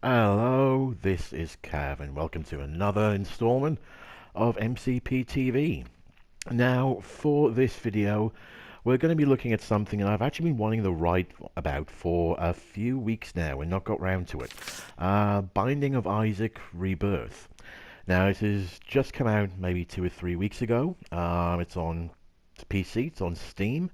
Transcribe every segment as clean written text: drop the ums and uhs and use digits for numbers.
Hello, this is Cav, and welcome to another installment of MCP TV. Now, for this video, we're going to be looking at something that I've actually been wanting to write about for a few weeks now and not got round to it. Binding of Isaac Rebirth. Now, it has just come out maybe 2 or 3 weeks ago. It's on PC, it's on Steam.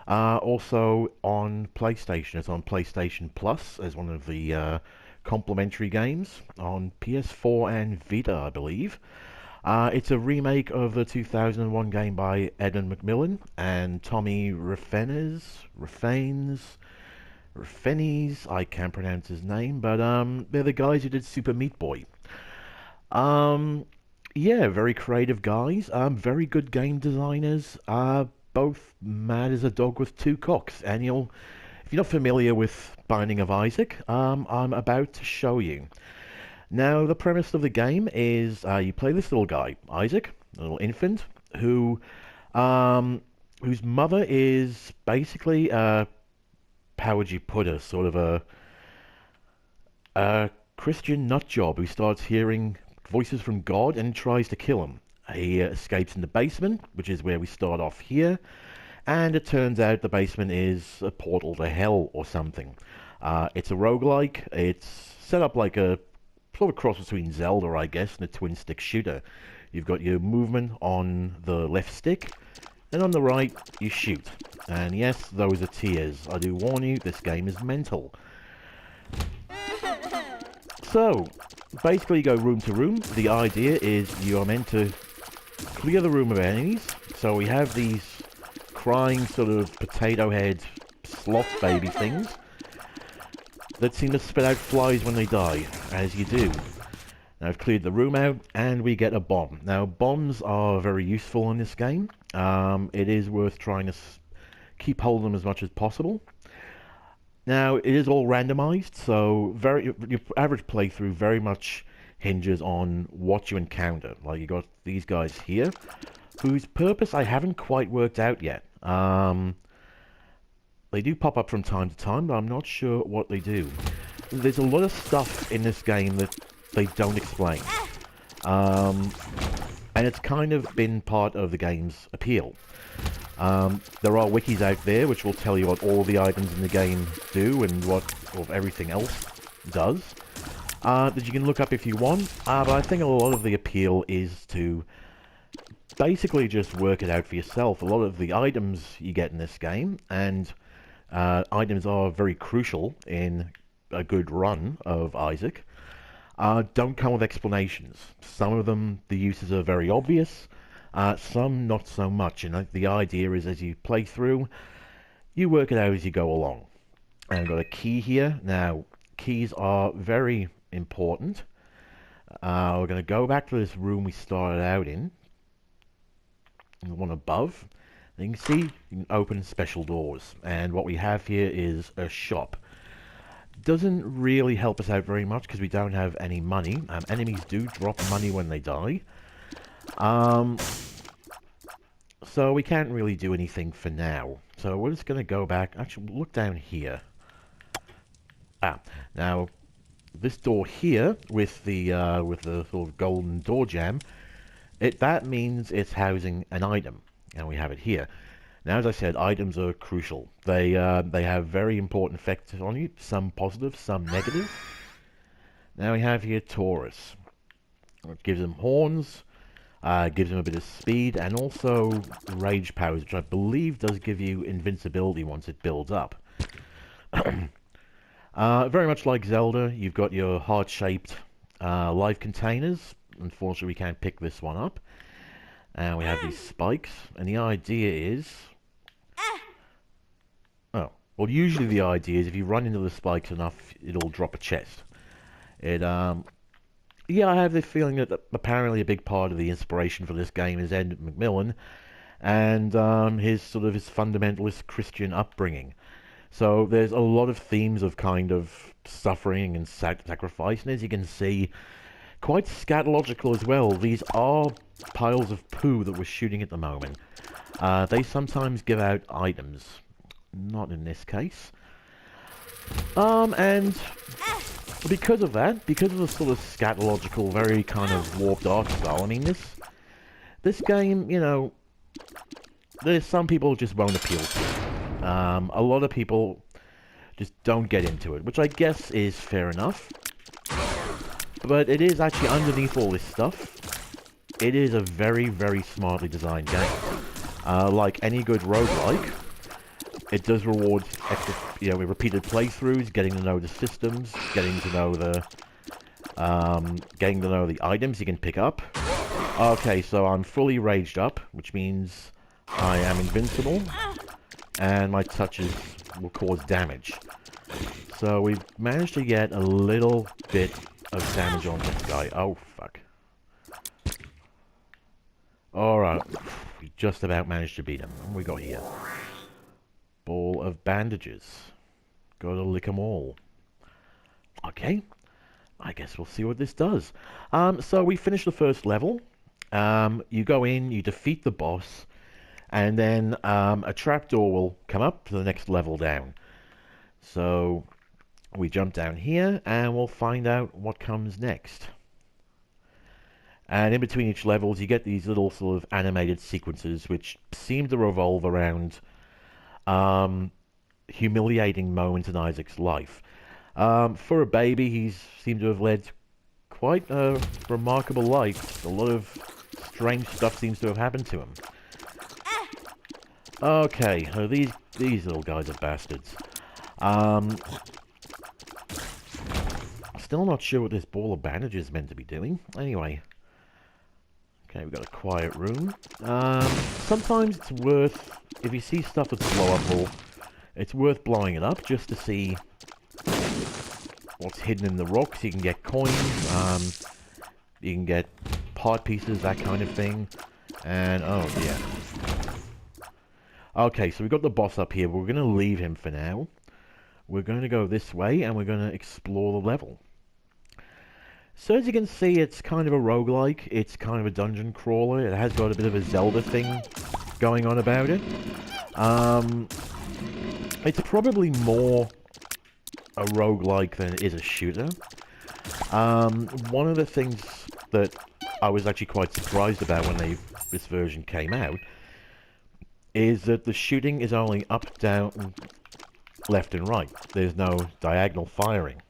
Also on PlayStation. It's on PlayStation Plus as one of the complimentary games on PS4 and Vita, I believe. It's a remake of the 2001 game by Eden McMillan and Tommy Refenes, I can't pronounce his name, but they're the guys who did Super Meat Boy. Yeah, very creative guys, very good game designers, both mad as a dog with two cocks, and if you're not familiar with Binding of Isaac, I'm about to show you. Now, the premise of the game is you play this little guy, Isaac, a little infant, whose mother is basically, how would you put her, sort of a Christian nutjob who starts hearing voices from God and tries to kill him. He escapes in the basement, which is where we start off here. And it turns out the basement is a portal to hell or something. It's a roguelike. It's set up like a sort of cross between Zelda, I guess, and a twin-stick shooter. You've got your movement on the left stick, and on the right, you shoot. And yes, those are tears. I do warn you, this game is mental. So, basically you go room to room. The idea is you are meant to clear the room of enemies. So we have these crying sort of potato head sloth baby things that seem to spit out flies when they die, as you do. Now I've cleared the room out and we get a bomb. Now bombs are very useful in this game. It is worth trying to keep hold of them as much as possible. Now it is all randomized, so your average playthrough very much hinges on what you encounter. Like you got these guys here, whose purpose I haven't quite worked out yet. They do pop up from time to time, but I'm not sure what they do. There's a lot of stuff in this game that they don't explain. And it's kind of been part of the game's appeal. There are wikis out there which will tell you what all the items in the game do and what everything else does. That you can look up if you want, but I think a lot of the appeal is to basically just work it out for yourself. A lot of the items you get in this game, and items are very crucial in a good run of Isaac, don't come with explanations. Some of them, the uses are very obvious, some not so much, and the idea is as you play through, you work it out as you go along. And I've got a key here. Now, keys are very important. We're going to go back to this room we started out in, the one above. And you can see you can open special doors, and what we have here is a shop. Doesn't really help us out very much because we don't have any money. Enemies do drop money when they die, so we can't really do anything for now. So we're just going to go back. Actually, look down here. Now this door here with the sort of golden door jamb, that means it's housing an item, and we have it here. Now, as I said, items are crucial. They have very important effects on you. Some positive, some negative. Now we have here Taurus. It gives him horns, gives him a bit of speed, and also rage powers, which I believe does give you invincibility once it builds up. Very much like Zelda, you've got your heart-shaped life containers. Unfortunately, we can't pick this one up. And we have these spikes, and the idea is... Oh, well, usually the idea is if you run into the spikes enough, it'll drop a chest. Yeah, I have the feeling that apparently a big part of the inspiration for this game is Ed McMillan and his fundamentalist Christian upbringing. So there's a lot of themes of kind of suffering and sacrifice, and as you can see, quite scatological as well. These are piles of poo that we're shooting at the moment. They sometimes give out items. Not in this case. And Because of that, because of the sort of scatological, very kind of warped art style, I mean, this game, you know, there's some people just won't appeal to it. A lot of people just don't get into it, which I guess is fair enough. But it is actually, underneath all this stuff, it is a very, very smartly designed game. Like any good roguelike, it does reward extra, you know, repeated playthroughs, getting to know the systems, getting to know the items you can pick up. Okay, so I'm fully raged up, which means I am invincible, and my touches will cause damage. So we've managed to get a little bit of damage on this guy. Oh, fuck. Alright, we just about managed to beat him. What we got here? Ball of bandages. Gotta lick them all. Okay, I guess we'll see what this does. So we finished the first level. You go in, you defeat the boss, and then a trapdoor will come up to the next level down. So we jump down here, and we'll find out what comes next. And in between each levels, you get these little sort of animated sequences which seem to revolve around humiliating moments in Isaac's life. For a baby, he's seemed to have led quite a remarkable life. A lot of strange stuff seems to have happened to him. Okay, these little guys are bastards. Still not sure what this ball of bandages is meant to be doing. Anyway. Okay, we've got a quiet room. Sometimes it's worth, if you see stuff that's blowable, it's worth blowing it up just to see what's hidden in the rocks. You can get coins, you can get part pieces, that kind of thing. And, oh dear. Okay, so we've got the boss up here. We're going to leave him for now. We're going to go this way, and we're going to explore the level. So as you can see, it's kind of a roguelike. It's kind of a dungeon crawler. It has got a bit of a Zelda thing going on about it. It's probably more a roguelike than it is a shooter. One of the things that I was actually quite surprised about when this version came out is that the shooting is only up, down, left and right. There's no diagonal firing.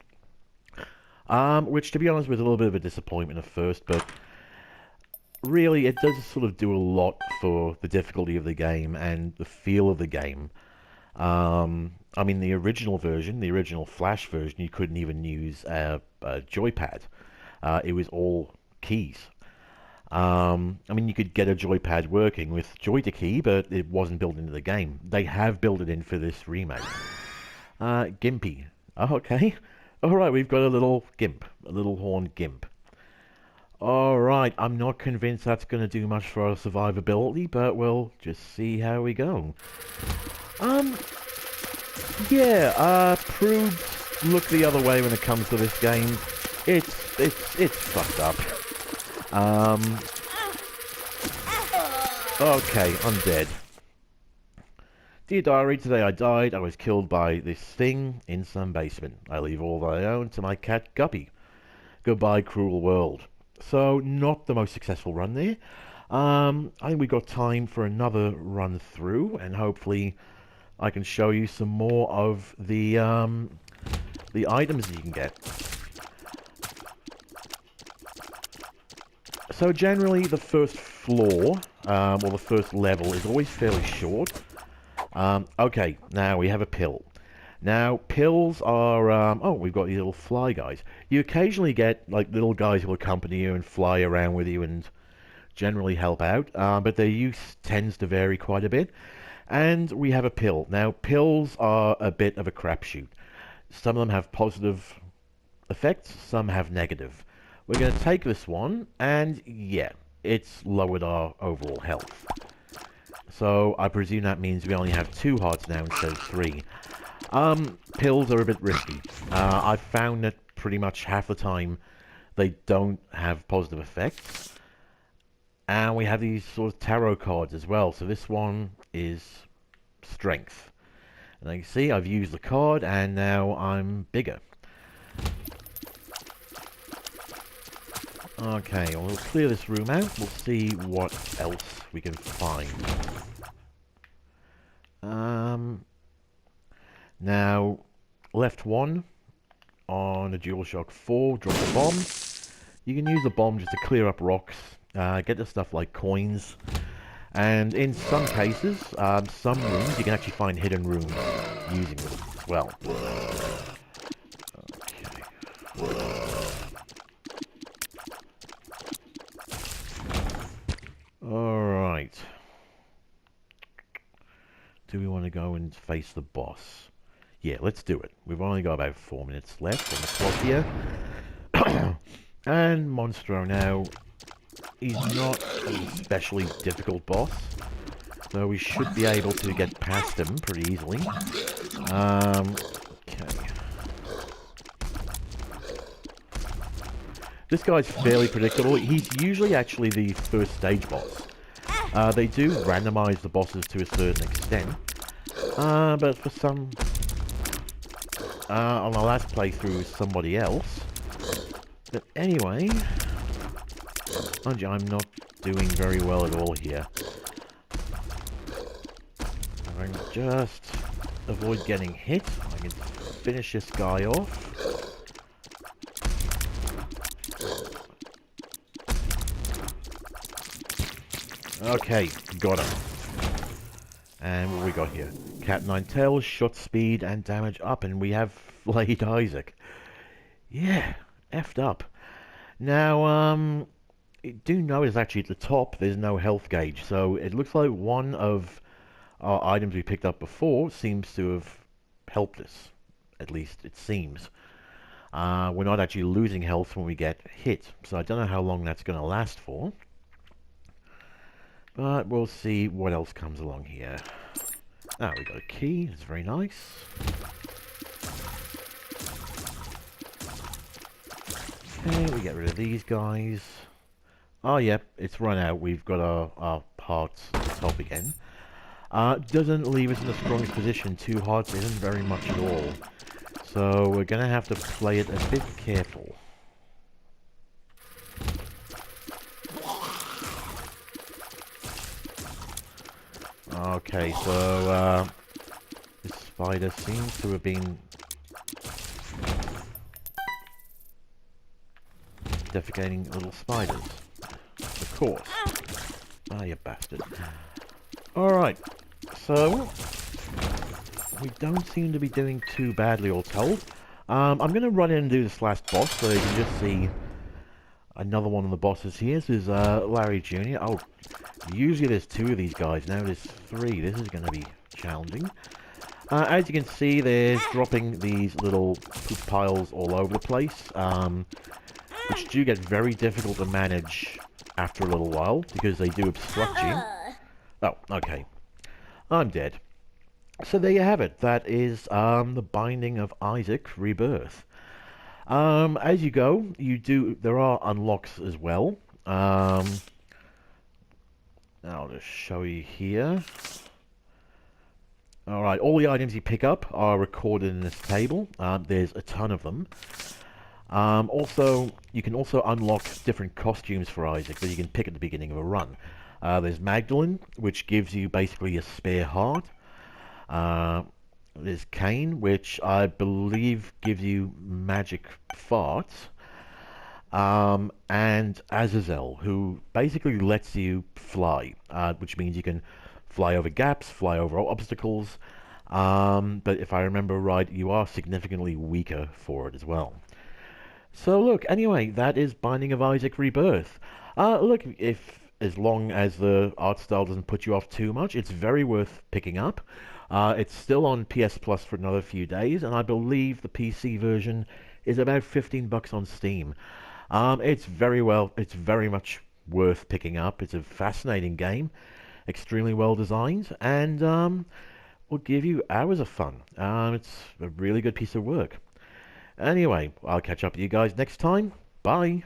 Which, to be honest, was a little bit of a disappointment at first, but really it does sort of do a lot for the difficulty of the game and the feel of the game. I mean, the original version, the original Flash version, you couldn't even use a joypad. It was all keys. I mean, you could get a joypad working with joy-to-key, but it wasn't built into the game. They have built it in for this remake. Gimpy. Oh, okay. Alright, we've got a little gimp. A little horned gimp. Alright, I'm not convinced that's going to do much for our survivability, but we'll just see how we go. Yeah, prudes look the other way when it comes to this game. It's fucked up. Okay, I'm dead. Dear diary, today I died. I was killed by this thing in some basement. I leave all that I own to my cat Guppy. Goodbye, cruel world. So, not the most successful run there. I think we've got time for another run through, and hopefully I can show you some more of the items that you can get. So generally, the first floor, or the first level, is always fairly short. Okay, now we have a pill. Now, pills are, oh, we've got these little fly guys. You occasionally get, like, little guys who will accompany you and fly around with you and generally help out, but their use tends to vary quite a bit. And we have a pill. Now, pills are a bit of a crapshoot. Some of them have positive effects, some have negative. We're going to take this one, and yeah, it's lowered our overall health. So, I presume that means we only have 2 hearts now instead of 3. Pills are a bit risky. I've found that pretty much half the time they don't have positive effects. And we have these sort of tarot cards as well. So this one is strength. And you can see I've used the card and now I'm bigger. Okay, well, we'll clear this room out. We'll see what else we can find. Now, left 1 on a DualShock 4, drop a bomb. You can use the bomb just to clear up rocks, get the stuff like coins, and in some cases, some rooms, you can actually find hidden rooms using them as well. Alright. Do we want to go and face the boss? Yeah, let's do it. We've only got about 4 minutes left on the clock here. And Monstro now, he's not an especially difficult boss, so we should be able to get past him pretty easily. Okay. This guy's fairly predictable. He's usually actually the first stage boss. They do randomize the bosses to a certain extent, but for some... on our last playthrough with somebody else. But anyway... mind you, I'm not doing very well at all here. I can just avoid getting hit. I can finish this guy off. Okay, got him. And what we got here? Cat 9 tails, shot speed, and damage up, and we have flayed Isaac. Yeah, effed up. Now, do notice actually at the top there's no health gauge, so it looks like one of our items we picked up before seems to have helped us. At least it seems. We're not actually losing health when we get hit, so I don't know how long that's going to last for. But we'll see what else comes along here. Ah, we got a key. It's very nice. Okay, we get rid of these guys. Oh, yep, it's run out. We've got our hearts at the top again. Doesn't leave us in the strongest position. 2 hearts isn't very much at all. So we're going to have to play it a bit careful. Okay, so this spider seems to have been defecating little spiders. Of course. Ah, you bastard. Alright, so we don't seem to be doing too badly, all told. I'm going to run in and do this last boss so you can just see another one of the bosses here. This is Larry Jr. Oh, usually there's 2 of these guys, now there's 3. This is going to be challenging. As you can see, there's dropping these little poop piles all over the place, which do get very difficult to manage after a little while, because they do obstruct you. Oh, okay. I'm dead. So there you have it. That is the Binding of Isaac Rebirth. As you go, there are unlocks as well. I'll just show you here. Alright, all the items you pick up are recorded in this table. There's a ton of them. Also, you can also unlock different costumes for Isaac that you can pick at the beginning of a run. There's Magdalene, which gives you basically a spare heart. There's Cain, which I believe gives you magic farts. And Azazel, who basically lets you fly, which means you can fly over gaps, fly over obstacles. But if I remember right, you are significantly weaker for it as well. So look, anyway, that is Binding of Isaac Rebirth. Look, as long as the art style doesn't put you off too much, it's very worth picking up. It's still on PS Plus for another few days, and I believe the PC version is about $15 on Steam. It's very much worth picking up. It's a fascinating game, extremely well designed, and will give you hours of fun. It's a really good piece of work. Anyway, I'll catch up with you guys next time. Bye!